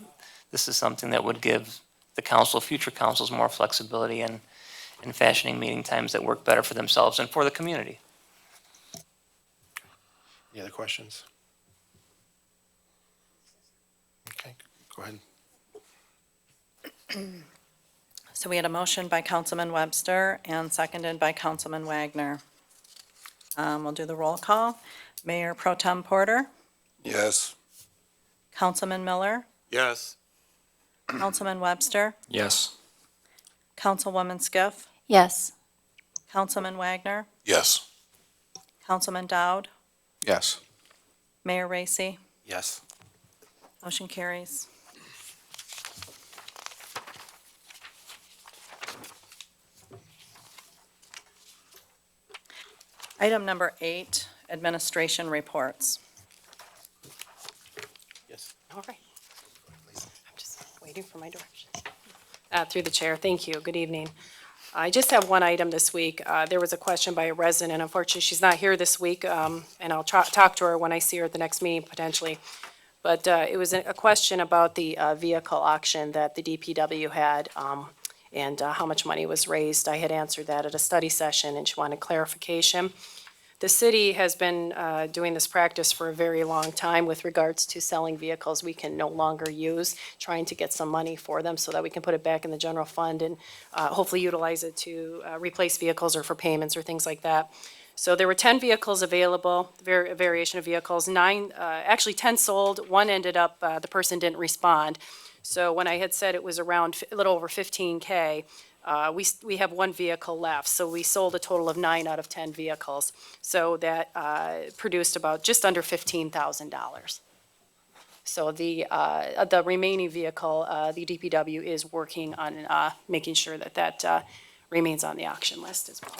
this is something that would give the council, future councils, more flexibility in fashioning meeting times that work better for themselves and for the community. Any other questions? Okay, go ahead. So we had a motion by Councilman Webster and seconded by Councilman Wagner. We'll do the roll call. Mayor Pro Tem Porter, Yes. Councilman Miller, Yes. Councilman Webster, Yes. Councilwoman Skiff, Yes. Councilman Wagner, Yes. Councilman Dowd, Yes. Mayor Racy. Yes. Motion carries. Item number 8, administration reports. All right. I'm just waiting for my directions. Through the chair, thank you. Good evening. I just have one item this week. There was a question by a resident, and unfortunately, she's not here this week, and I'll talk to her when I see her at the next meeting potentially. But it was a question about the vehicle auction that the DPW had, and how much money was raised. I had answered that at a study session, and she wanted clarification. The city has been doing this practice for a very long time with regards to selling vehicles we can no longer use, trying to get some money for them so that we can put it back in the general fund and hopefully utilize it to replace vehicles or for payments or things like that. So there were 10 vehicles available, a variation of vehicles, 10 sold, one ended up, the person didn't respond. So when I had said it was around a little over 15K, we have one vehicle left, so we sold a total of 9 out of 10 vehicles. So that produced about just under $15,000. So the remaining vehicle, the DPW is working on making sure that remains on the auction list as well.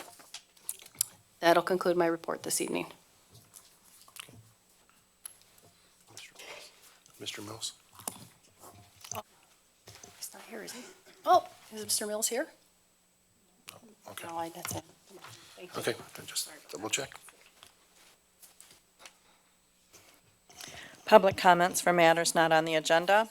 That'll conclude my report this evening. Mr. Mills? He's not here, is he? Oh, is Mr. Mills here? Okay. No, that's it. Thank you. Okay, just double check. Public comments for matters not on the agenda.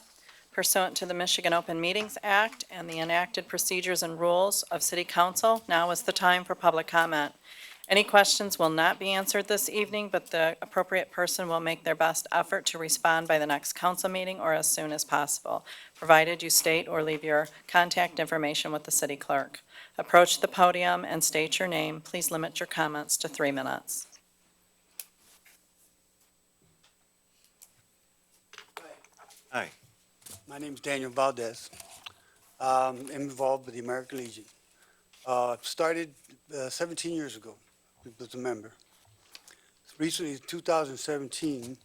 Pursuant to the Michigan Open Meetings Act and the enacted procedures and rules of City Council, now is the time for public comment. Any questions will not be answered this evening, but the appropriate person will make their best effort to respond by the next council meeting or as soon as possible, provided you state or leave your contact information with the city clerk. Approach the podium and state your name. Please limit your comments to 3 minutes. Hi. My name's Daniel Valdez. I'm involved with the American Legion. Started 17 years ago, was a member. Recently, in 2017,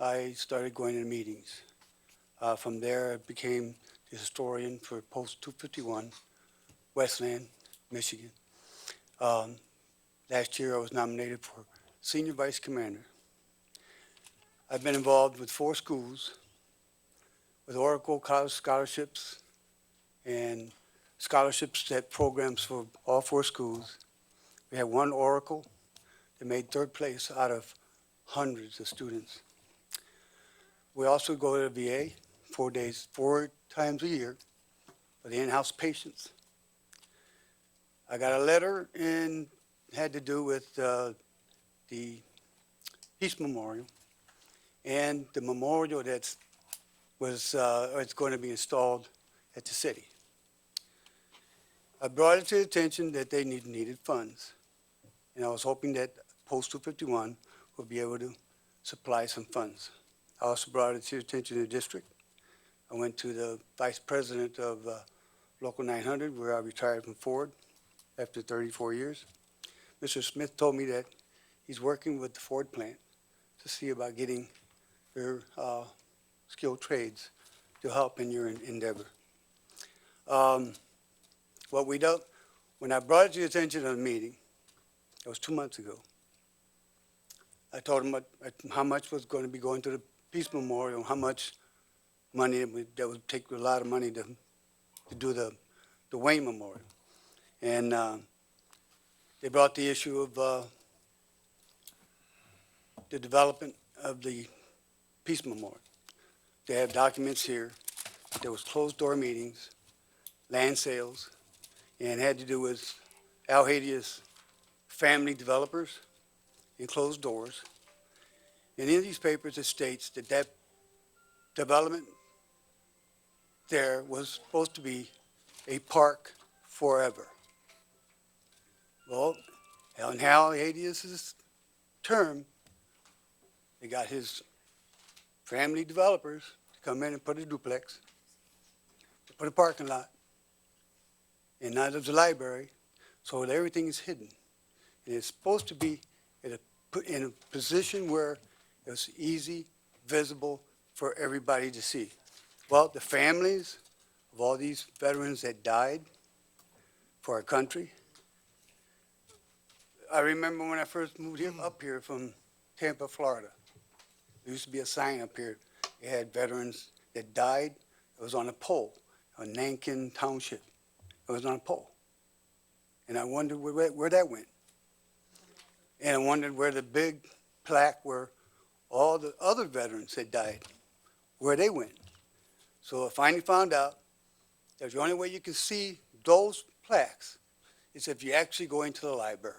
I started going to meetings. From there, I became the historian for Post 251, Westland, Michigan. Last year, I was nominated for Senior Vice Commander. I've been involved with 4 schools, with Oracle College scholarships and scholarships that programs for all 4 schools. We had 1 Oracle that made 3rd place out of hundreds of students. We also go to the VA 4 times a year for the in-house patients. I got a letter and had to do with the Peace Memorial and the memorial it's going to be installed at the city. I brought it to the attention that they needed funds, and I was hoping that Post 251 would be able to supply some funds. I also brought it to the attention of the district. I went to the vice president of Local 900, where I retired from Ford after 34 years. Mr. Smith told me that he's working with the Ford plant to see about getting their skilled trades to help in your endeavor. What we do, when I brought it to the attention of the meeting, it was 2 months ago, I told him how much was going to be going to the Peace Memorial, how much money that would take a lot of money to do the Wayne Memorial. And they brought the issue of the development of the Peace Memorial. They have documents here. There was closed-door meetings, land sales, and had to do with Al Hadia's family developers in closed doors. And in these papers, it states that that development there was supposed to be a park forever. Well, in Al Hadia's term, they got his family developers to come in and put a duplex, to put a parking lot, and now there's a library, so everything is hidden. And it's supposed to be in a position where it's easy, visible for everybody to see. Well, the families of all these veterans that died for our country. I remember when I first moved here, up here from Tampa, Florida. There used to be a sign up here. It had veterans that died. It was on a pole, on Nankin Township. It was on a pole. And I wondered where that went. And I wondered where the big plaque where all the other veterans had died, where they went. So I finally found out that the only way you can see those plaques is if you actually go into the library.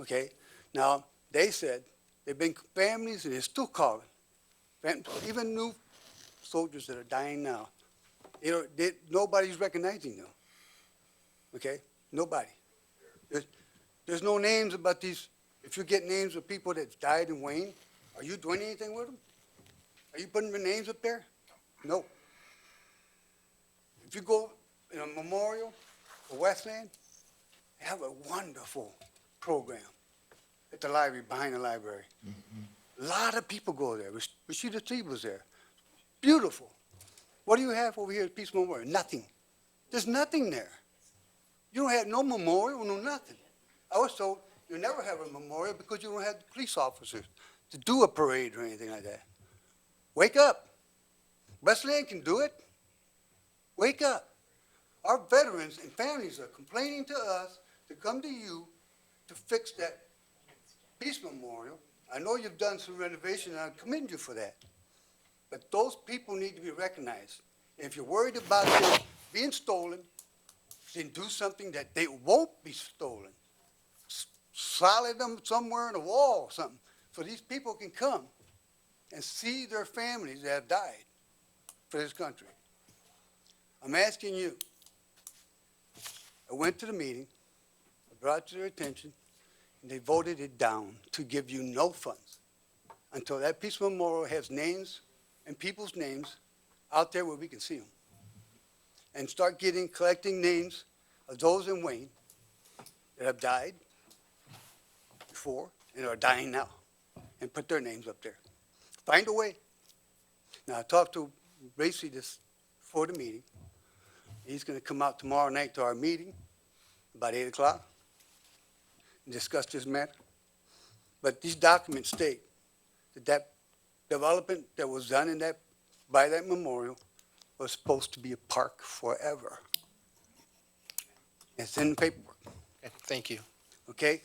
Okay? Now, they said they've been families and they're still calling. Even new soldiers that are dying now. Nobody's recognizing them. Okay? Nobody. There's no names about these. If you get names of people that died in Wayne, are you doing anything with them? Are you putting their names up there? No. If you go in a memorial for Westland, they have a wonderful program at the library, behind the library. A lot of people go there. Rashida Tlaib was there. Beautiful. What do you have over here at Peace Memorial? Nothing. There's nothing there. You don't have no memorial, no nothing. I was told you never have a memorial because you don't have the police officers to do a parade or anything like that. Wake up. Westland can do it. Wake up. Our veterans and families are complaining to us to come to you to fix that Peace Memorial. I know you've done some renovation, and I commend you for that. But those people need to be recognized. And if you're worried about them being stolen, then do something that they won't be stolen. Solid them somewhere in a wall or something, so these people can come and see their families that have died for this country. I'm asking you. I went to the meeting, I brought it to their attention, and they voted it down to give you no funds until that Peace Memorial has names and people's names out there where we can see them. And start collecting names of those in Wayne that have died before and are dying now, and put their names up there. Find a way. Now, I talked to Racy this before the meeting. He's going to come out tomorrow night to our meeting, about 8 o'clock, and discuss this matter. But these documents state that that development that was done by that memorial was supposed to be a park forever. It's in the paperwork. Okay, thank you. Okay?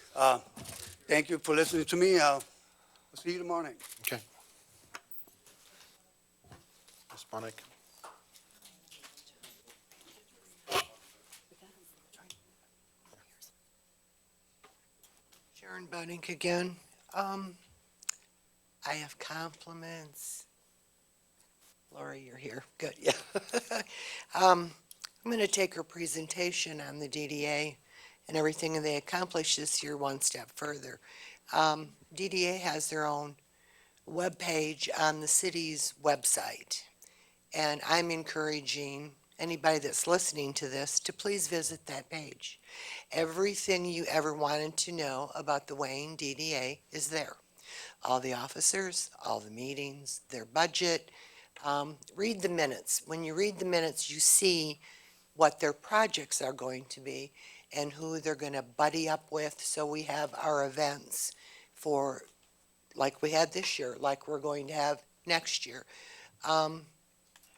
Thank you for listening to me. I'll see you tomorrow night. Okay. Ms. Bonick? Sharon Bunning again. I have compliments. Lori, you're here. Good, yeah. I'm going to take her presentation on the DDA and everything they accomplished this year one step further. DDA has their own webpage on the city's website, and I'm encouraging anybody that's listening to this to please visit that page. Everything you ever wanted to know about the Wayne DDA is there. All the officers, all the meetings, their budget. Read the minutes. When you read the minutes, you see what their projects are going to be and who they're going to buddy up with. So we have our events for, like we had this year, like we're going to have next year.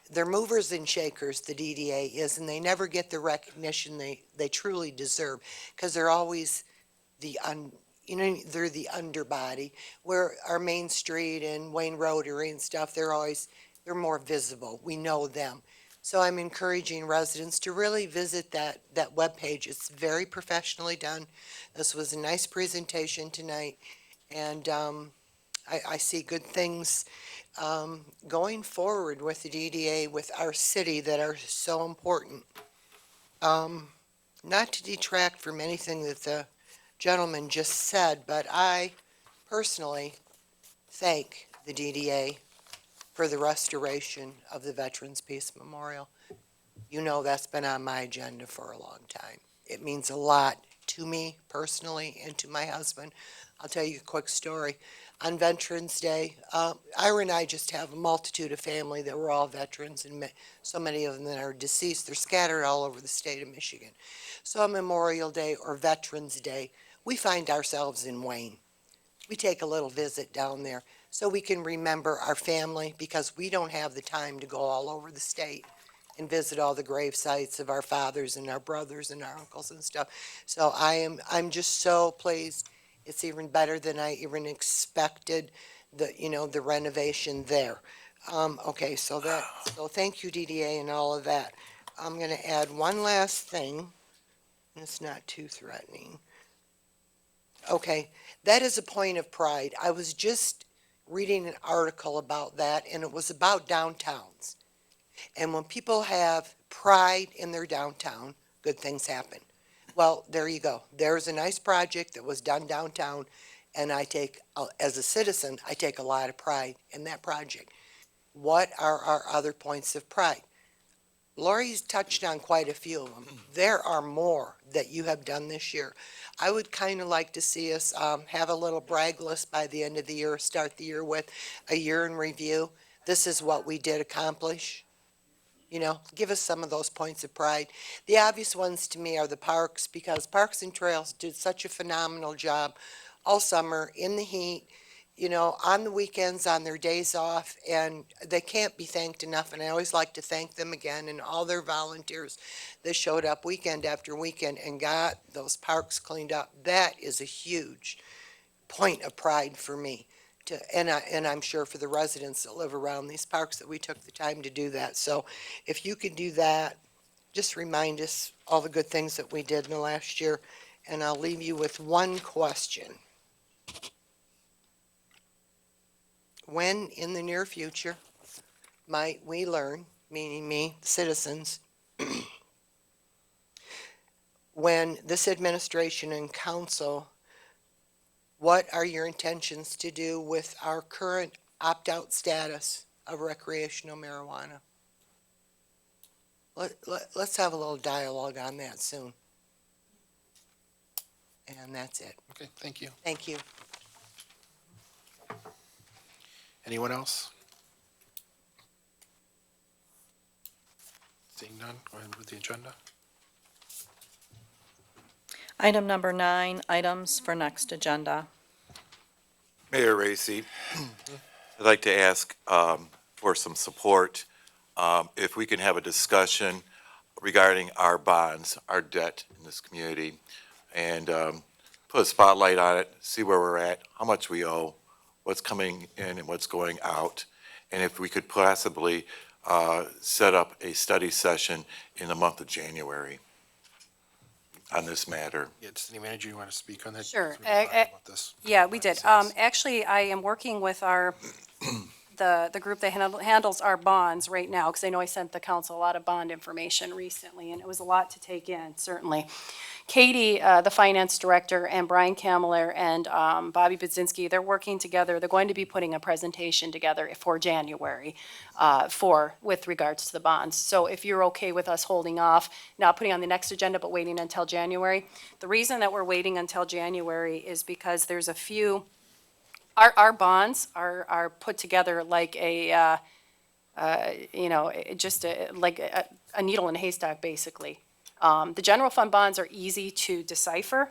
They're movers and shakers, the DDA is, and they never get the recognition they truly deserve, because they're always they're the underbody, where our Main Street and Wayne Rotary and stuff, they're more visible. We know them. So I'm encouraging residents to really visit that webpage. It's very professionally done. This was a nice presentation tonight, and I see good things going forward with the DDA, with our city, that are so important. Not to detract from anything that the gentleman just said, but I personally thank the DDA for the restoration of the Veterans Peace Memorial. You know that's been on my agenda for a long time. It means a lot to me personally and to my husband. I'll tell you a quick story. On Veterans Day, Ira and I just have a multitude of family that were all veterans, and so many of them that are deceased. They're scattered all over the state of Michigan. So on Memorial Day or Veterans Day, we find ourselves in Wayne. We take a little visit down there so we can remember our family, because we don't have the time to go all over the state and visit all the grave sites of our fathers and our brothers and our uncles and stuff. So I'm just so pleased. It's even better than I even expected, the renovation there. Okay, so thank you, DDA, and all of that. I'm gonna add one last thing, and it's not too threatening. Okay, that is a point of pride. I was just reading an article about that, and it was about downtowns. And when people have pride in their downtown, good things happen. Well, there you go. There's a nice project that was done downtown, and as a citizen, I take a lot of pride in that project. What are our other points of pride? Lori's touched on quite a few of them. There are more that you have done this year. I would kind of like to see us have a little brag list by the end of the year, start the year with a year in review. This is what we did accomplish. Give us some of those points of pride. The obvious ones to me are the parks, because Parks and Trails did such a phenomenal job all summer in the heat, on the weekends, on their days off, and they can't be thanked enough. And I always like to thank them again, and all their volunteers that showed up weekend after weekend and got those parks cleaned up. That is a huge point of pride for me. And I'm sure for the residents that live around these parks, that we took the time to do that. So if you could do that, just remind us all the good things that we did in the last year. And I'll leave you with one question. When in the near future might we learn, meaning me, citizens, when this administration and council, what are your intentions to do with our current opt-out status of recreational marijuana? Let's have a little dialogue on that soon. And that's it. Okay, thank you. Thank you. Anyone else? Seeing none, go ahead with the agenda. Item number 9, items for next agenda. Mayor Racy, I'd like to ask for some support. If we can have a discussion regarding our bonds, our debt in this community, and put a spotlight on it, see where we're at, how much we owe, what's coming in and what's going out, and if we could possibly set up a study session in the month of January on this matter. Yeah, City Manager, you want to speak on that? Sure. So we can talk about this. Yeah, we did. Actually, I am working with the group that handles our bonds right now, because I know I sent the council a lot of bond information recently, and it was a lot to take in, certainly. Katie, the finance director, and Brian Kamler and Bobby Budzinski, they're working together. They're going to be putting a presentation together for January with regards to the bonds. So if you're okay with us holding off, not putting on the next agenda, but waiting until January. The reason that we're waiting until January is because there's a few, our bonds are put together like a, like a needle in a haystack, basically. The general fund bonds are easy to decipher,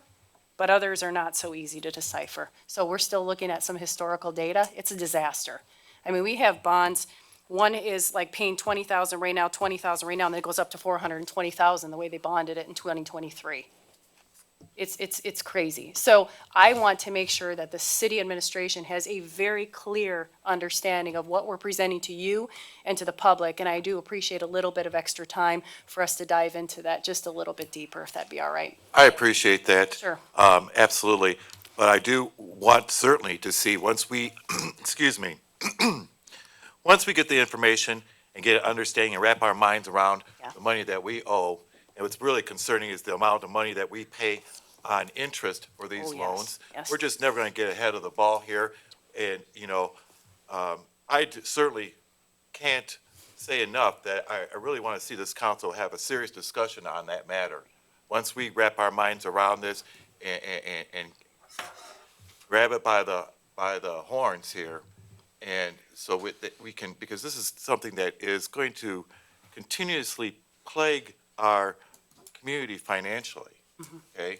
but others are not so easy to decipher. So we're still looking at some historical data. It's a disaster. I mean, we have bonds, one is like paying $20,000 right now, $20,000 right now, and then it goes up to $420,000 the way they bonded it in 2023. It's crazy. So I want to make sure that the city administration has a very clear understanding of what we're presenting to you and to the public. And I do appreciate a little bit of extra time for us to dive into that just a little bit deeper, if that'd be all right. I appreciate that. Sure. Absolutely. But I do want certainly to see, once we, excuse me, once we get the information and get an understanding and wrap our minds around the money that we owe, and what's really concerning is the amount of money that we pay on interest for these loans. Yes. We're just never going to get ahead of the ball here. And, certainly can't say enough that I really want to see this council have a serious discussion on that matter. Once we wrap our minds around this and grab it by the horns here. And so we can, because this is something that is going to continuously plague our community financially, okay?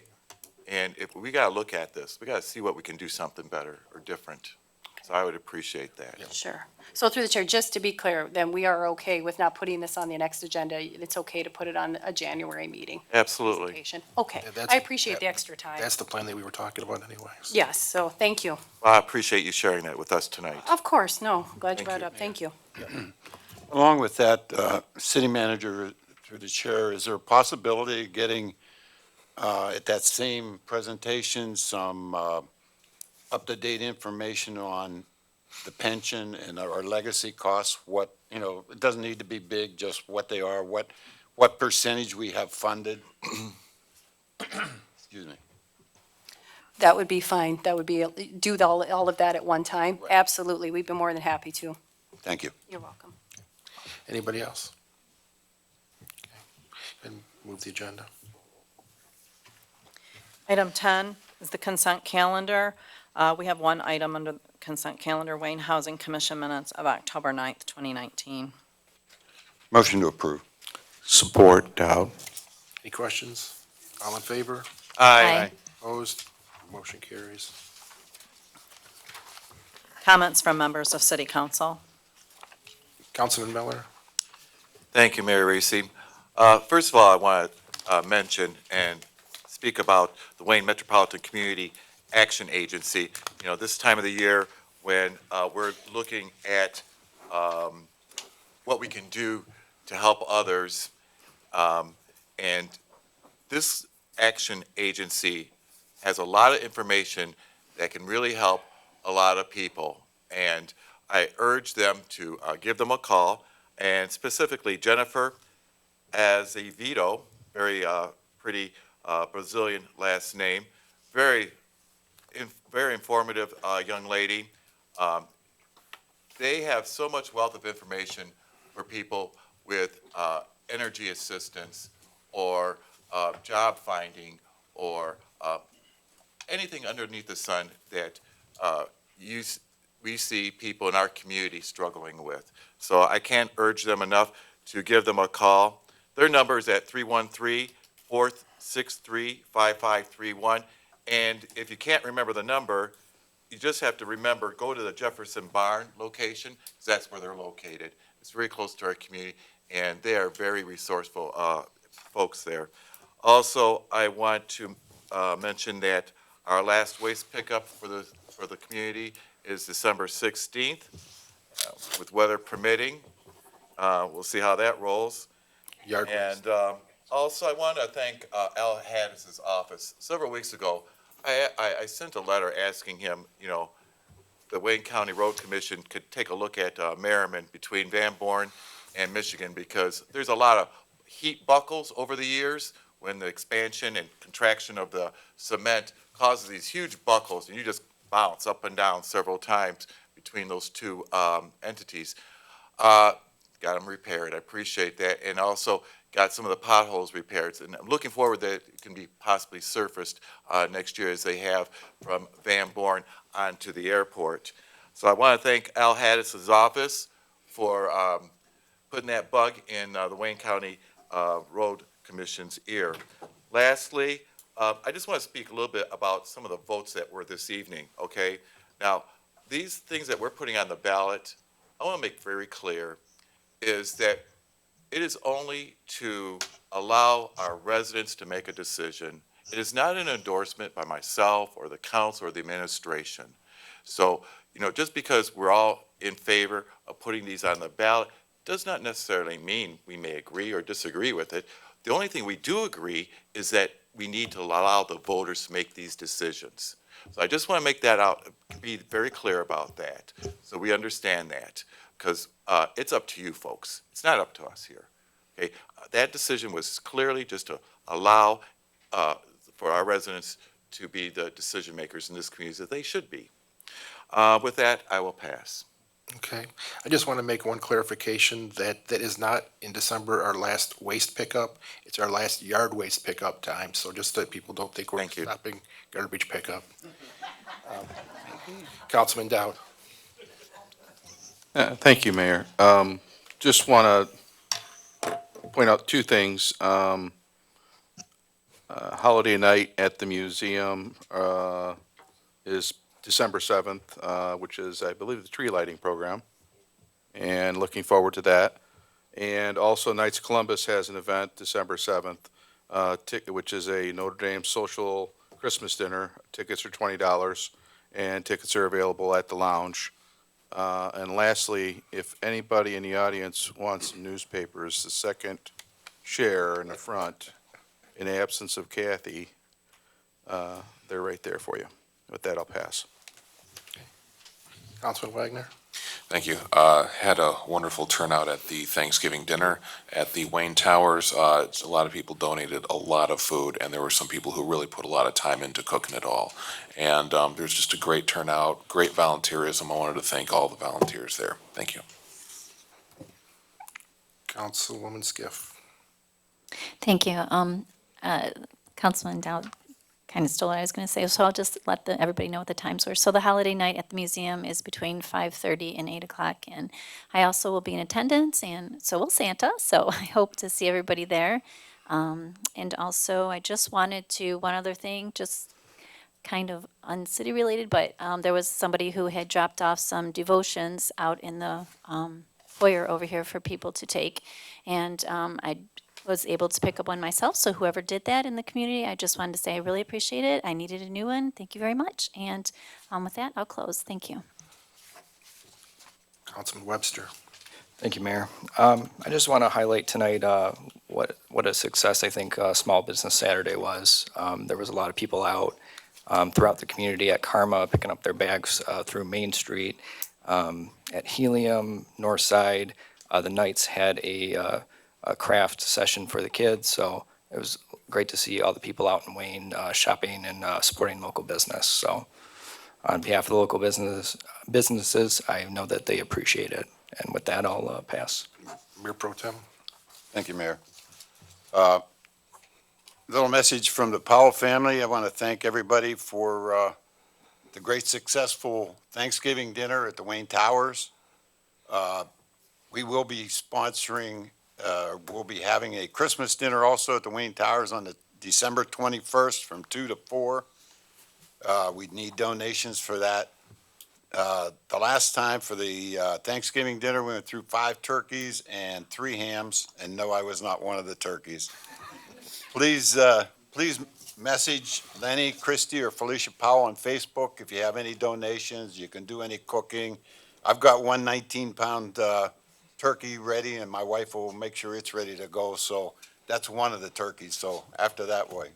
And if we gotta look at this, we gotta see what we can do something better or different. So I would appreciate that. Sure. So through the chair, just to be clear, then we are okay with not putting this on the next agenda. It's okay to put it on a January meeting. Absolutely. Presentation. Okay. Yeah, that's- I appreciate the extra time. That's the plan that we were talking about anyways. Yes, so thank you. Well, I appreciate you sharing that with us tonight. Of course, no, glad you Thank brought it you. up. Thank you. Along with that, city manager, through the chair, is there a possibility of getting, at that same presentation, some up-to-date information on the pension and our legacy costs? What, it doesn't need to be big, just what they are, what percentage we have funded? Excuse me. That would be fine. That would be, do all of that at one time. Right. Absolutely. We'd be more than happy to. Thank you. You're welcome. Anybody else? Okay. And move the agenda. Item 10 is the consent calendar. We have one item under the consent calendar, Wayne Housing Commission minutes of October 9th, 2019. Motion to approve. Support, Dowd. Any questions? All in favor? Aye. Opposed? Motion carries. Comments from members of City Council. Councilman Miller? Thank you, Mayor Reese. First of all, I want to mention and speak about the Wayne Metropolitan Community Action Agency. You know, this time of the year when we're looking at what we can do to help others. And this action agency has a lot of information that can really help a lot of people. And I urge them to give them a call. And specifically Jennifer Azevedo, very pretty Brazilian last name, very informative young lady. They have so much wealth of information for people with energy assistance or job finding or anything underneath the sun that we see people in our community struggling with. So I can't urge them enough to give them a call. Their number is at 313-463-5531. And if you can't remember the number, you just have to remember, go to the Jefferson Barn location, because that's where they're located. It's very close to our community, and they are very resourceful folks there. Also, I want to mention that our last waste pickup for the community is December 16th, with weather permitting. We'll see how that rolls. Yard waste. And also, I want to thank Al Haddis's office. Several weeks ago, I sent a letter asking him, the Wayne County Road Commission could take a look at Merriman between Van Born and Michigan, because there's a lot of heat buckles over the years when the expansion and contraction of the cement causes these huge buckles, and you just bounce up and down several times between those two entities. Got them repaired. I appreciate that. And also got some of the potholes repaired. And I'm looking forward that it can be possibly surfaced next year as they have from Van Born onto the airport. So I want to thank Al Haddis's office for putting that bug in the Wayne County Road Commission's ear. Lastly, I just want to speak a little bit about some of the votes that were this evening, okay? Now, these things that we're putting on the ballot, I want to make very clear, is that it is only to allow our residents to make a decision. It is not an endorsement by myself or the council or the administration. So, just because we're all in favor of putting these on the ballot does not necessarily mean we may agree or disagree with it. The only thing we do agree is that we need to allow the voters to make these decisions. So I just want to make that out, be very clear about that, so we understand that, because it's up to you folks. It's not up to us here. Okay, that decision was clearly just to allow for our residents to be the decision makers in this community that they should be. With that, I will pass. Okay. I just want to make one clarification that is not in December our last waste pickup. It's our last yard waste pickup time. So just that people don't think we're Thank you. stopping garbage pickup. Councilman Dowd. Thank you, Mayor. Just want to point out two things. Holiday night at the museum is December 7th, which is, I believe, the tree lighting program, and looking forward to that. And also Knights of Columbus has an event December 7th, which is a Notre Dame social Christmas dinner. Tickets are $20, and tickets are available at the lounge. And lastly, if anybody in the audience wants some newspapers, the second chair in the front, in the absence of Kathy, they're right there for you. With that, I'll pass. Councilman Wagner. Thank you. Had a wonderful turnout at the Thanksgiving dinner at the Wayne Towers. A lot of people donated a lot of food, and there were some people who really put a lot of time into cooking it all. And there's just a great turnout, great volunteerism. I wanted to thank all the volunteers there. Thank you. Councilwoman Skiff. Thank you. Councilman Dowd kind of stole what I was going to say, so I'll just let everybody know what the times were. So the holiday night at the museum is between 5:30 and 8 o'clock, and I also will be in attendance, and so will Santa, so I hope to see everybody there. And also, I just wanted to, one other thing, just kind of uncity related, but there was somebody who had dropped off some devotions out in the foyer over here for people to take, and I was able to pick up one myself, so whoever did that in the community, I just wanted to say I really appreciate it. I needed a new one. Thank you very much. And with that, I'll close. Thank you. Councilman Webster. Thank you, Mayor. I just want to highlight tonight what a success I think Small Business Saturday was. There was a lot of people out throughout the community at Karma picking up their bags through Main Street. At Helium, North Side, the Knights had a craft session for the kids, so it was great to see all the people out in Wayne shopping and supporting local business. So on behalf of the local businesses, I know that they appreciate it. And with that, I'll pass. Mayor Pro Tem. Thank you, Mayor. Little message from the Powell family. I want to thank everybody for the great successful Thanksgiving dinner at the Wayne Towers. We will be sponsoring, we'll be having a Christmas dinner also at the Wayne Towers on the December 21st from 2 to 4. We need donations for that. The last time for the Thanksgiving dinner, we went through 5 turkeys and 3 hams, and no, I was not one of the turkeys. Please message Lenny, Christie, or Felicia Powell on Facebook if you have any donations. You can do any cooking. I've got one 19-pound turkey ready, and my wife will make sure it's ready to go. So that's one of the turkeys. So after that, we're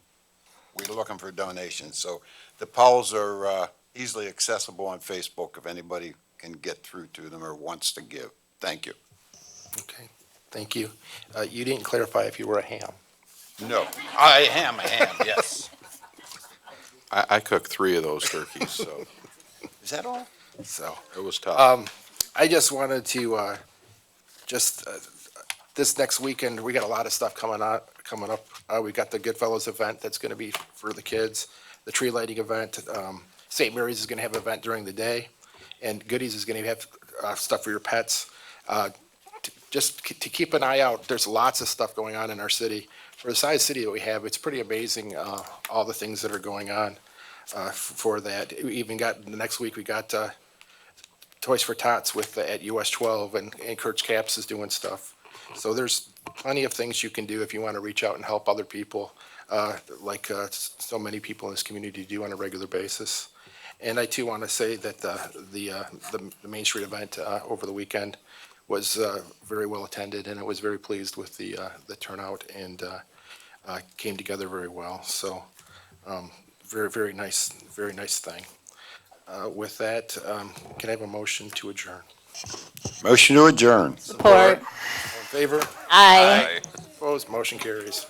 looking for donations. So the Powells are easily accessible on Facebook if anybody can get through to them or wants to give. Thank you. Okay, thank you. You didn't clarify if you were a ham. No, I am a ham, yes. I cooked 3 of those turkeys, so Is that all? So, it was tough. I just wanted to, this next weekend, we got a lot of stuff coming up. We got the Goodfellas event that's gonna be for the kids, the tree lighting event. St. Mary's is gonna have an event during the day, and Goodies is gonna have stuff for your pets. Just to keep an eye out, there's lots of stuff going on in our city. For the size city that we have, it's pretty amazing, all the things that are going on for that. We even got, the next week, we got Toys for Tots at US 12, and Kurt's Caps is doing stuff. So there's plenty of things you can do if you want to reach out and help other people, like so many people in this community do on a regular basis. And I too want to say that the Main Street event over the weekend was very well attended, and I was very pleased with the turnout, and came together very well. So very nice thing. With that, can I have a motion to adjourn? Motion to adjourn. Support. All in favor? Aye. Opposed? Motion carries.